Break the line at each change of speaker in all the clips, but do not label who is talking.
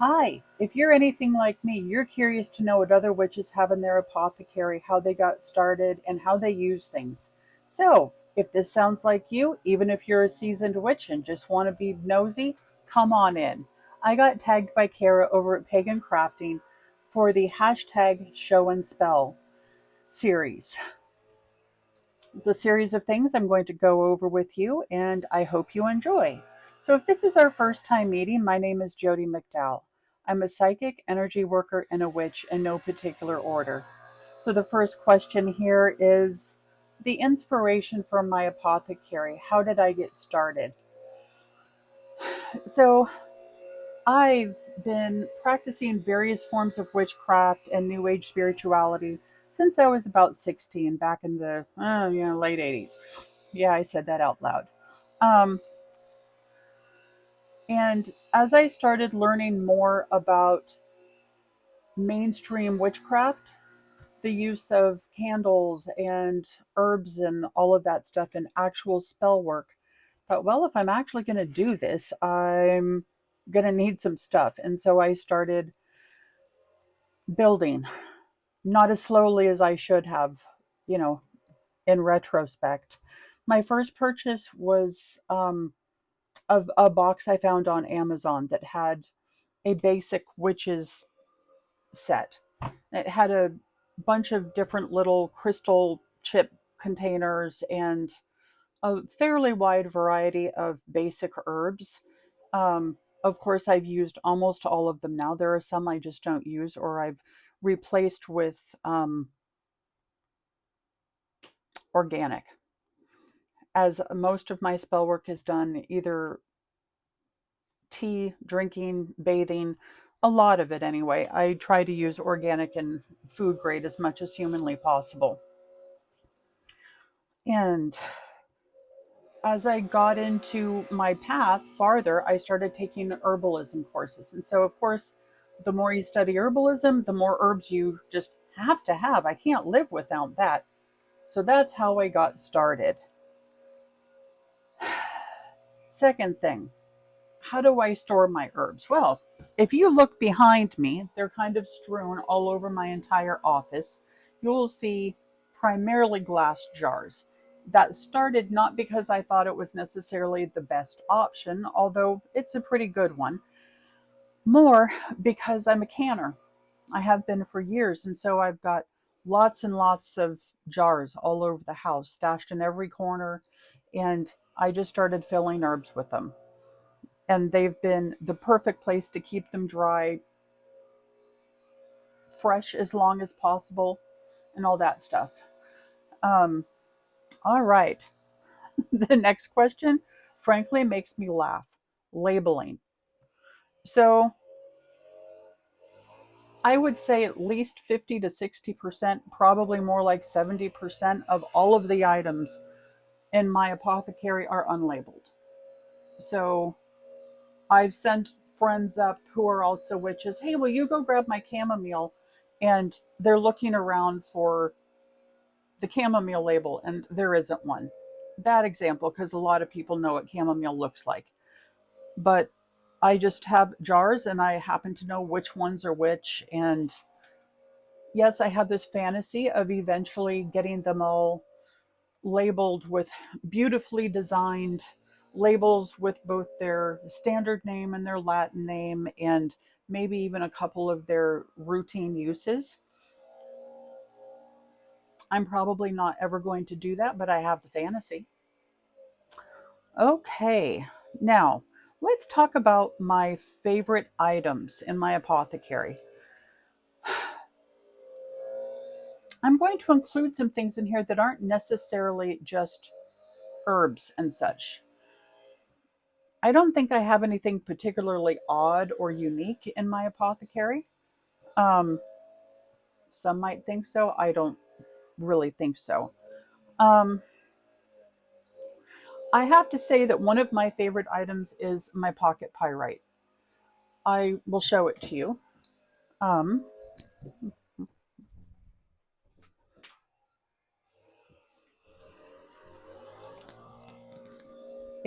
Hi, if you're anything like me, you're curious to know what other witches have in their apothecary, how they got started, and how they use things. So, if this sounds like you, even if you're a seasoned witch and just want to be nosy, come on in. I got tagged by Cara over at Pagan Crafting for the hashtag Show and Spell series. It's a series of things I'm going to go over with you, and I hope you enjoy. So, if this is our first time meeting, my name is Jody McDowell. I'm a psychic, energy worker, and a witch in no particular order. So, the first question here is the inspiration for my apothecary. How did I get started? So, I've been practicing various forms of witchcraft and New Age spirituality since I was about 16, back in the late 80s. Yeah, I said that out loud. Um, and as I started learning more about mainstream witchcraft, the use of candles and herbs and all of that stuff and actual spell work, thought, well, if I'm actually going to do this, I'm going to need some stuff. And so I started building, not as slowly as I should have, you know, in retrospect. My first purchase was a box I found on Amazon that had a basic witches set. It had a bunch of different little crystal chip containers and a fairly wide variety of basic herbs. Of course, I've used almost all of them now. There are some I just don't use or I've replaced with organic, as most of my spell work is done either tea, drinking, bathing, a lot of it anyway. I try to use organic and food grade as much as humanly possible. And as I got into my path farther, I started taking herbalism courses. And so, of course, the more you study herbalism, the more herbs you just have to have. I can't live without that. So that's how I got started. Second thing, how do I store my herbs? Well, if you look behind me, they're kind of strewn all over my entire office. You'll see primarily glass jars. That started not because I thought it was necessarily the best option, although it's a pretty good one, more because I'm a canner. I have been for years, and so I've got lots and lots of jars all over the house, stashed in every corner, and I just started filling herbs with them, and they've been the perfect place to keep them dry, fresh as long as possible, and all that stuff. Um, all right. The next question, frankly, makes me laugh. Labeling. So I would say at least 50 to 60%, probably more like 70% of all of the items in my apothecary are unlabeled. So I've sent friends up who are also witches, hey, will you go grab my chamomile? And they're looking around for the chamomile label, and there isn't one. Bad example, because a lot of people know what chamomile looks like. But I just have jars, and I happen to know which ones are which. And yes, I have this fantasy of eventually getting them all labeled with beautifully designed labels with both their standard name and their Latin name, and maybe even a couple of their routine uses. I'm probably not ever going to do that, but I have the fantasy. Okay, now let's talk about my favorite items in my apothecary. I'm going to include some things in here that aren't necessarily just herbs and such. I don't think I have anything particularly odd or unique in my apothecary. Um, some might think so. I don't really think so. Um, I have to say that one of my favorite items is my pocket pyrite. I will show it to you. Um,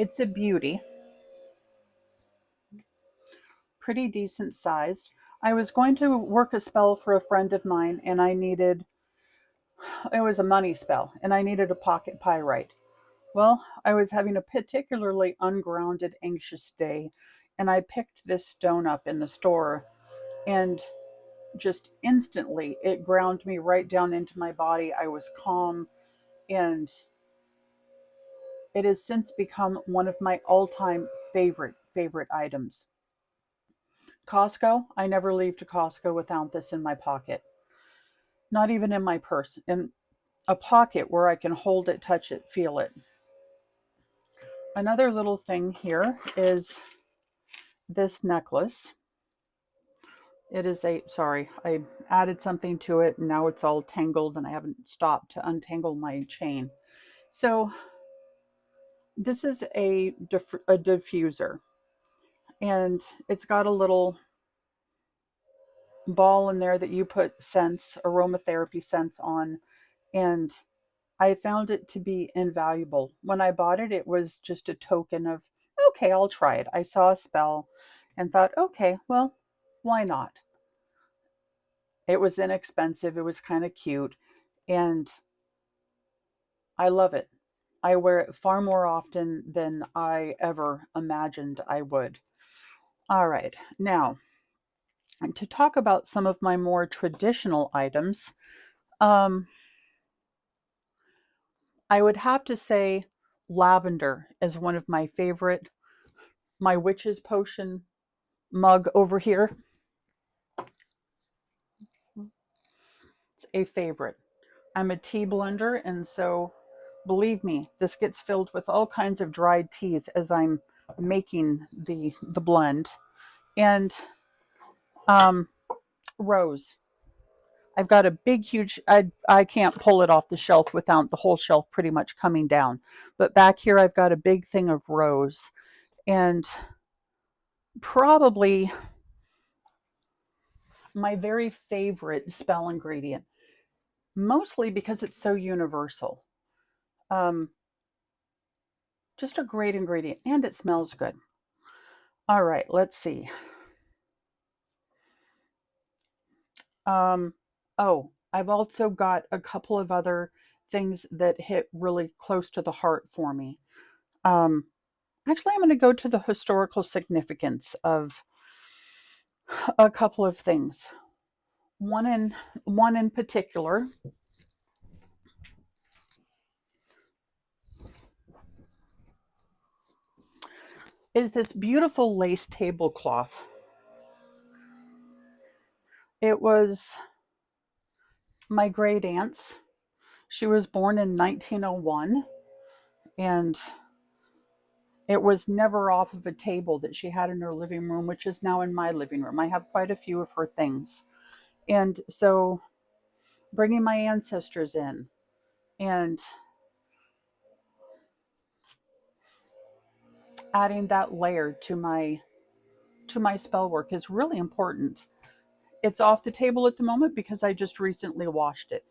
it's a beauty. pretty decent sized. I was going to work a spell for a friend of mine, and it was a money spell, and I needed a pocket pyrite. Well, I was having a particularly ungrounded, anxious day, and I picked this stone up in the store, and just instantly it ground me right down into my body. I was calm, and it has since become one of my all-time favorite items. Costco, I never leave to Costco without this in my pocket. Not even in my purse, in a pocket where I can hold it, touch it, feel it. Another little thing here is this necklace. It is sorry, I added something to it and now it's all tangled and I haven't stopped to untangle my chain. So this is a diffuser, and it's got a little ball in there that you put scents, aromatherapy scents on, and I found it to be invaluable. When I bought it, it was just a token of, okay, I'll try it. I saw a spell and thought, okay, well, why not? It was inexpensive, it was kind of cute, and I love it. I wear it far more often than I ever imagined I would. All right, now to talk about some of my more traditional items, um, I would have to say lavender is one of my favorite. My witch's potion mug over here, it's a favorite. I'm a tea blender, and so believe me, this gets filled with all kinds of dried teas as I'm making the blend. And um, rose. I've got a big, huge. I can't pull it off the shelf without the whole shelf pretty much coming down. But back here, I've got a big thing of rose, and probably my very favorite spell ingredient, mostly because it's so universal. Um, just a great ingredient, and it smells good. All right, let's see. Um, oh, I've also got a couple of other things that hit really close to the heart for me. Um, Actually, I'm going to go to the historical significance of a couple of things. One in one in particular is this beautiful lace tablecloth. It was my great aunt's. She was born in 1901, and it was never off of a table that she had in her living room, which is now in my living room. I have quite a few of her things. And so bringing my ancestors in and adding that layer to my spell work is really important. It's off the table at the moment because I just recently washed it.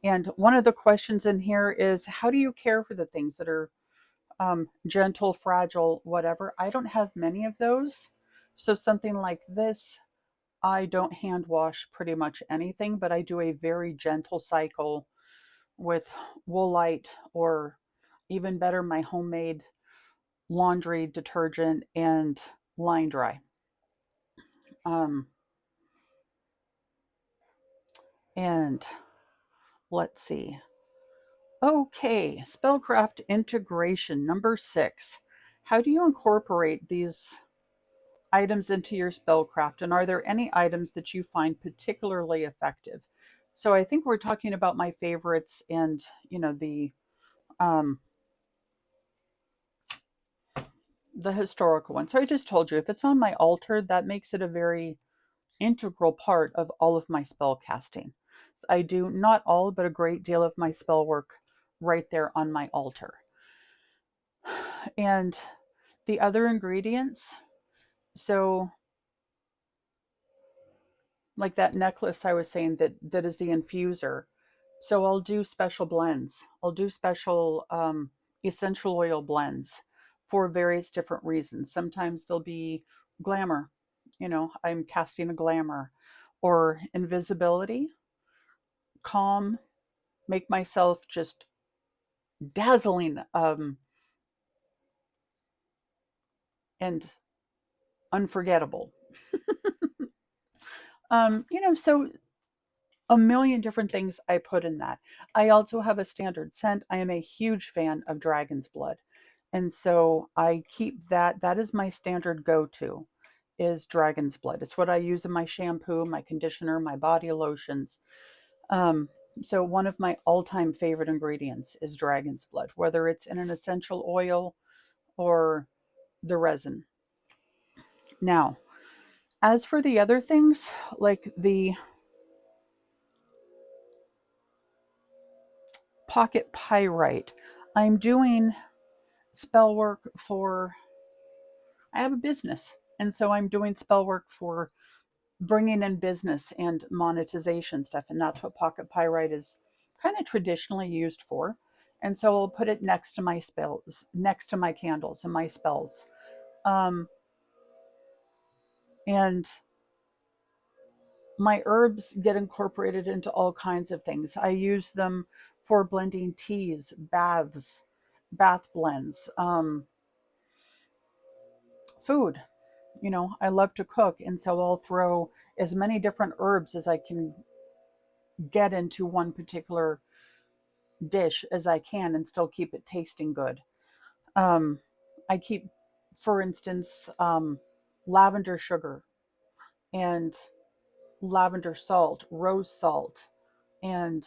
And one of the questions in here is, how do you care for the things that are gentle, fragile, whatever? I don't have many of those. So something like this, I don't hand wash pretty much anything, but I do a very gentle cycle with Woolite, or even better, my homemade laundry detergent and line dry. Um, and let's see. Okay, spellcraft integration number 6. How do you incorporate these items into your spellcraft, and are there any items that you find particularly effective? So I think we're talking about my favorites and, um, the historical one. So I just told you, if it's on my altar, that makes it a very integral part of all of my spell casting. So I do not all, but a great deal of my spell work right there on my altar. And the other ingredients, so like that necklace I was saying, that is the infuser. So I'll do special blends. I'll do special essential oil blends for various different reasons. Sometimes they'll be glamour. I'm casting a glamour or invisibility, calm, make myself just dazzling and unforgettable. So a million different things I put in that. I also have a standard scent. I am a huge fan of dragon's blood. And so I keep that. That is my standard go-to is dragon's blood. It's what I use in my shampoo, my conditioner, my body lotions. Um, so one of my all-time favorite ingredients is dragon's blood, whether it's in an essential oil or the resin. Now, as for the other things, like the pocket pyrite, I'm doing spell work for, I have a business. And so I'm doing spell work for bringing in business and monetization stuff. And that's what pocket pyrite is kind of traditionally used for. And so I'll put it next to my spells, next to my candles and my spells. Um, and my herbs get incorporated into all kinds of things. I use them for blending teas, baths, bath blends, food. I love to cook, and so I'll throw as many different herbs as I can get into one particular dish as I can and still keep it tasting good. Um, I keep, for instance, lavender sugar and lavender salt, rose salt, and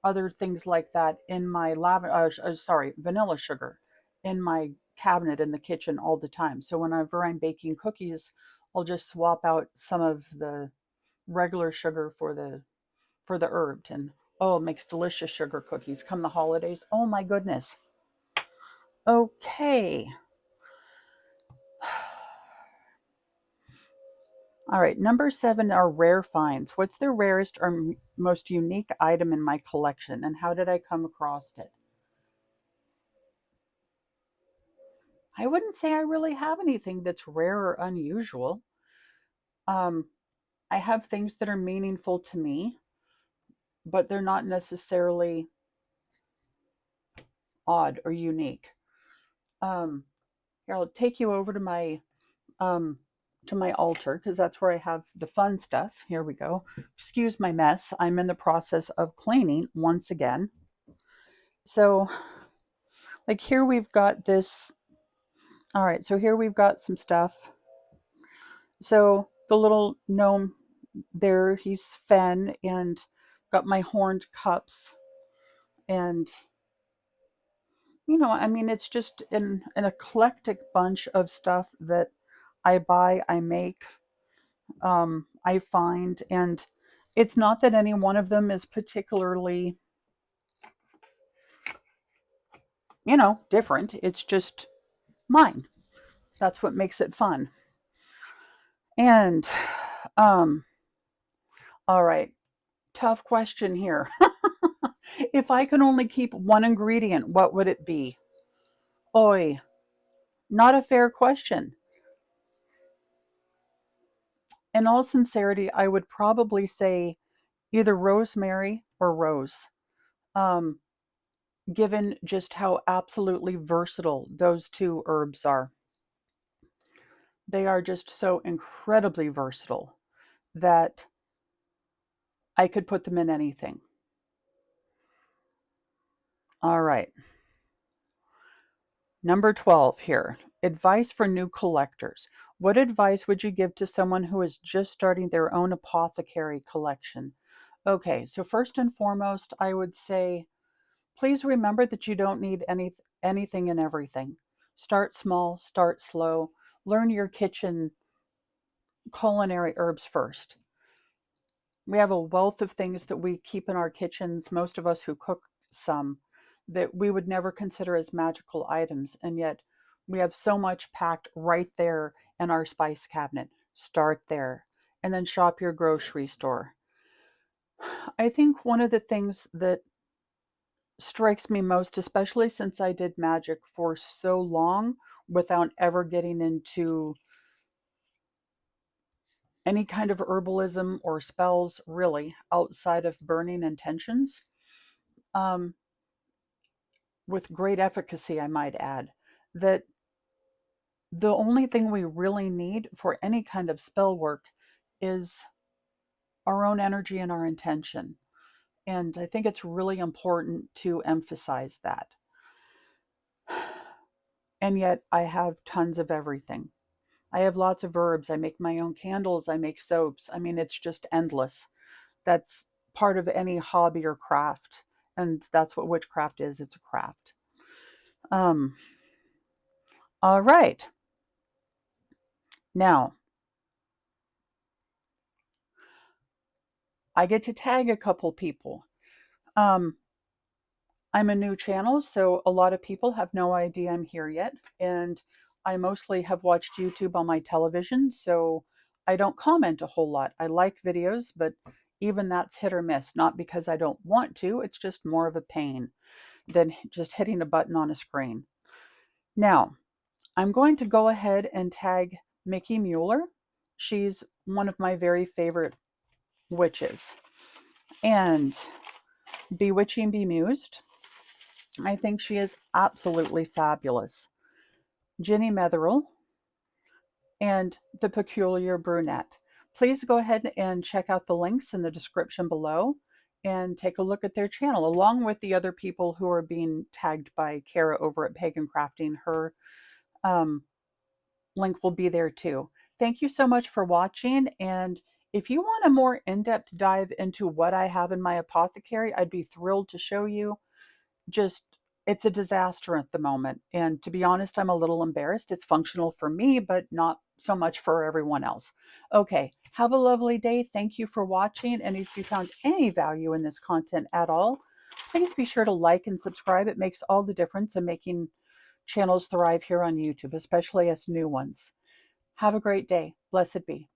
other things like that in my vanilla sugar in my cabinet in the kitchen all the time. So whenever I'm baking cookies, I'll just swap out some of the regular sugar for the herbed, and oh, it makes delicious sugar cookies come the holidays. Oh my goodness. Okay. All right, number 7 are rare finds. What's the rarest or most unique item in my collection, and how did I come across it? I wouldn't say I really have anything that's rare or unusual. Um, I have things that are meaningful to me, but they're not necessarily odd or unique. Um, Here, I'll take you over um, to my altar because that's where I have the fun stuff. Here we go. Excuse my mess. I'm in the process of cleaning once again. So, like here we've got this. All right, so here we've got some stuff. So the little gnome there, he's Fen, and got my horned cups. And, I mean, it's just an eclectic bunch of stuff that I buy, I make, I find. And it's not that any one of them is particularly, different. It's just mine. That's what makes it fun. And, um, all right, tough question here. If I could only keep one ingredient, what would it be? Oi, not a fair question. In all sincerity, I would probably say either rosemary or rose, um, given just how absolutely versatile those two herbs are. They are just so incredibly versatile that I could put them in anything. All right. Number 12 here. Advice for new collectors. What advice would you give to someone who is just starting their own apothecary collection? Okay, so first and foremost, I would say please remember that you don't need anything and everything. Start small, start slow, learn your kitchen culinary herbs first. We have a wealth of things that we keep in our kitchens, most of us who cook some, that we would never consider as magical items, and yet we have so much packed right there in our spice cabinet. Start there, and then shop your grocery store. I think one of the things that strikes me most, especially since I did magic for so long without ever getting into any kind of herbalism or spells, really, outside of burning intentions, um, with great efficacy, I might add, that the only thing we really need for any kind of spell work is our own energy and our intention. And I think it's really important to emphasize that. And yet, I have tons of everything. I have lots of herbs. I make my own candles. I make soaps. I mean, it's just endless. That's part of any hobby or craft. And that's what witchcraft is. It's a craft. Um, all right. Now, I get to tag a couple people. Um, I'm a new channel, so a lot of people have no idea I'm here yet. And I mostly have watched YouTube on my television, so I don't comment a whole lot. I like videos, but even that's hit or miss. Not because I don't want to, it's just more of a pain than just hitting a button on a screen. Now, I'm going to go ahead and tag Mickey Mueller. She's one of my very favorite witches. And Bewitching Bemused, I think she is absolutely fabulous. Ginny Metherill, and The Peculiar Brunette. Please go ahead and check out the links in the description below and take a look at their channel, along with the other people who are being tagged by Cara over at Pagan Crafting. Her um, link will be there too. Thank you so much for watching, and if you want a more in-depth dive into what I have in my apothecary, I'd be thrilled to show you. Just, it's a disaster at the moment, and to be honest, I'm a little embarrassed. It's functional for me, but not so much for everyone else. Okay, have a lovely day. Thank you for watching, and if you found any value in this content at all, please be sure to like and subscribe. It makes all the difference in making channels thrive here on YouTube, especially us new ones. Have a great day. Blessed be.